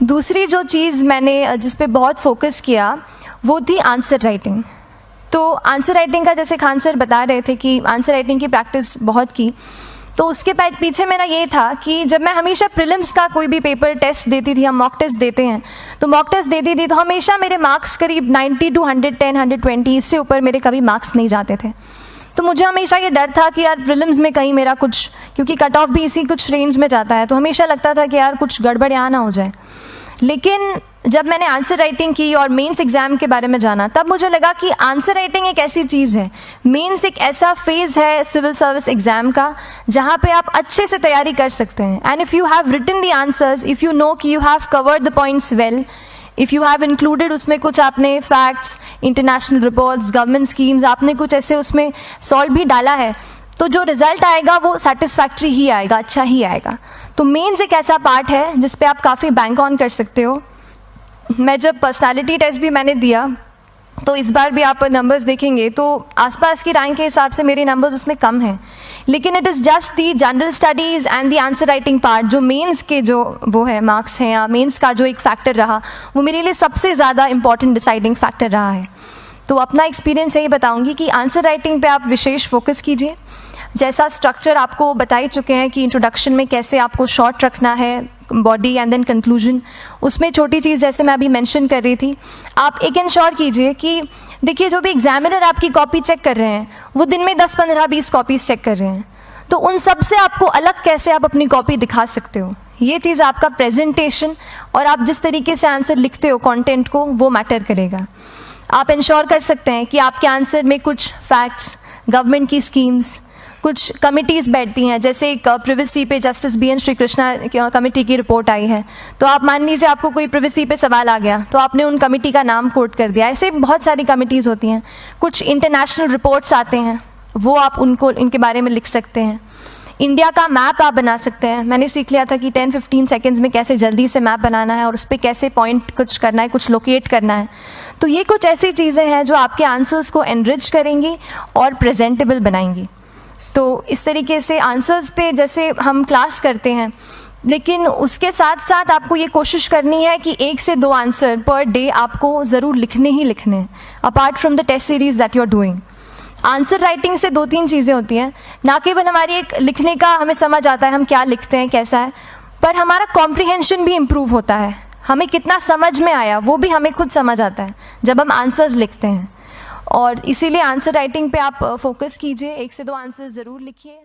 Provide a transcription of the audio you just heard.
दूसरी जो चीज़ मैंने जिस पे बहुत फोकस किया वो थी आंसर राइटिंग। तो आंसर राइटिंग का जैसे खान सर बता रहे थे कि आंसर राइटिंग की प्रैक्टिस बहुत की, तो उसके पीछे मेरा ये था कि जब मैं हमेशा प्रीलिम्स का कोई भी पेपर टेस्ट देती थी, हम मॉक टेस्ट देते हैं, तो मॉक टेस्ट देती थी तो हमेशा मेरे मार्क्स करीब 90 to 110, 120, इससे ऊपर मेरे कभी मार्क्स नहीं जाते थे। तो मुझे हमेशा ये डर था कि यार प्रीलिम्स में कहीं मेरा कुछ, क्योंकि कट ऑफ भी इसी कुछ रेंज में जाता है, तो हमेशा लगता था कि यार कुछ गड़बड़ यहाँ ना हो जाए। लेकिन जब मैंने आंसर राइटिंग की और मेंस एग्ज़ाम के बारे में जाना, तब मुझे लगा कि आंसर राइटिंग एक ऐसी चीज़ है, मेंस एक ऐसा फेज़ है सिविल सर्विस एग्ज़ाम का जहाँ पे आप अच्छे से तैयारी कर सकते हैं। And if you have written the answers, if you know कि you have covered the points well, if you have included उसमें कुछ आपने facts, international reports, government schemes, आपने कुछ ऐसे उसमें सॉल्व भी डाला है, तो जो रिजल्ट आएगा वो सेटिस्फैक्ट्री ही आएगा, अच्छा ही आएगा। तो मेंस एक ऐसा पार्ट है जिस पे आप काफ़ी बैंक ऑन कर सकते हो। मैं जब पर्सनालिटी टेस्ट भी मैंने दिया, तो इस बार भी आप नंबर्स देखेंगे तो आसपास की रैंक के हिसाब से मेरे नंबर्स उसमें कम हैं, लेकिन it is just the general studies and the answer writing part, जो मेंस के जो वो है मार्क्स हैं या मेंस का जो एक फैक्टर रहा, वो मेरे लिए सबसे ज़्यादा इंपॉर्टेंट डिसाइडिंग फैक्टर रहा है। तो अपना एक्सपीरियंस यही बताऊँगी कि आंसर राइटिंग पर आप विशेष फोकस कीजिए। जैसा स्ट्रक्चर आपको बता ही चुके हैं कि इंट्रोडक्शन में कैसे आपको शॉर्ट रखना है, बॉडी एंड देन कंक्लूजन, उसमें छोटी चीज़ जैसे मैं अभी मेंशन कर रही थी, आप एक इंश्योर कीजिए कि देखिए जो भी एग्जामिनर आपकी कॉपी चेक कर रहे हैं वो दिन में 10, 15, 20 कॉपीज़ चेक कर रहे हैं, तो उन सब से आपको अलग कैसे आप अपनी कॉपी दिखा सकते हो, ये चीज़ आपका प्रेजेंटेशन और आप जिस तरीके से आंसर लिखते हो कंटेंट को, वो मैटर करेगा। आप इंश्योर कर सकते हैं कि आपके आंसर में कुछ फैक्ट्स, गवर्नमेंट की स्कीम्स, कुछ कमिटीज़ बैठती हैं, जैसे एक प्रिवेसी पे justice BN Shri Krishna committee की रिपोर्ट आई है, तो आप मान लीजिए आपको कोई प्रिवेसी पे सवाल आ गया तो आपने उन कमेटी का नाम कोट कर दिया। ऐसे बहुत सारी कमिटीज़ होती हैं। कुछ इंटरनेशनल रिपोर्ट्स आते हैं, वो आप उनको इनके बारे में लिख सकते हैं। इंडिया का मैप आप बना सकते हैं। मैंने सीख लिया था कि 10-15 सेकेंड्स में कैसे जल्दी से मैप बनाना है और उस पर कैसे पॉइंट कुछ करना है, कुछ लोकेट करना है। तो ये कुछ ऐसी चीज़ें हैं जो आपके आंसर्स को एनरिच करेंगी और प्रेजेंटेबल बनाएंगी। तो इस तरीके से आंसर्स पे जैसे हम क्लास करते हैं, लेकिन उसके साथ साथ आपको ये कोशिश करनी है कि 1 से 2 आंसर पर डे आपको ज़रूर लिखने ही लिखने हैं, apart from the test series that you are doing. Answer writing से 2-3 चीज़ें होती हैं, ना केवल हमारी एक लिखने का हमें समझ आता है हम क्या लिखते हैं कैसा है, पर हमारा कॉम्प्रिहेंशन भी इम्प्रूव होता है। हमें कितना समझ में आया वो भी हमें खुद समझ आता है जब हम आंसर्स लिखते हैं। और इसीलिए आंसर राइटिंग पे आप फोकस कीजिए, 1 से 2 आंसर ज़रूर लिखिए।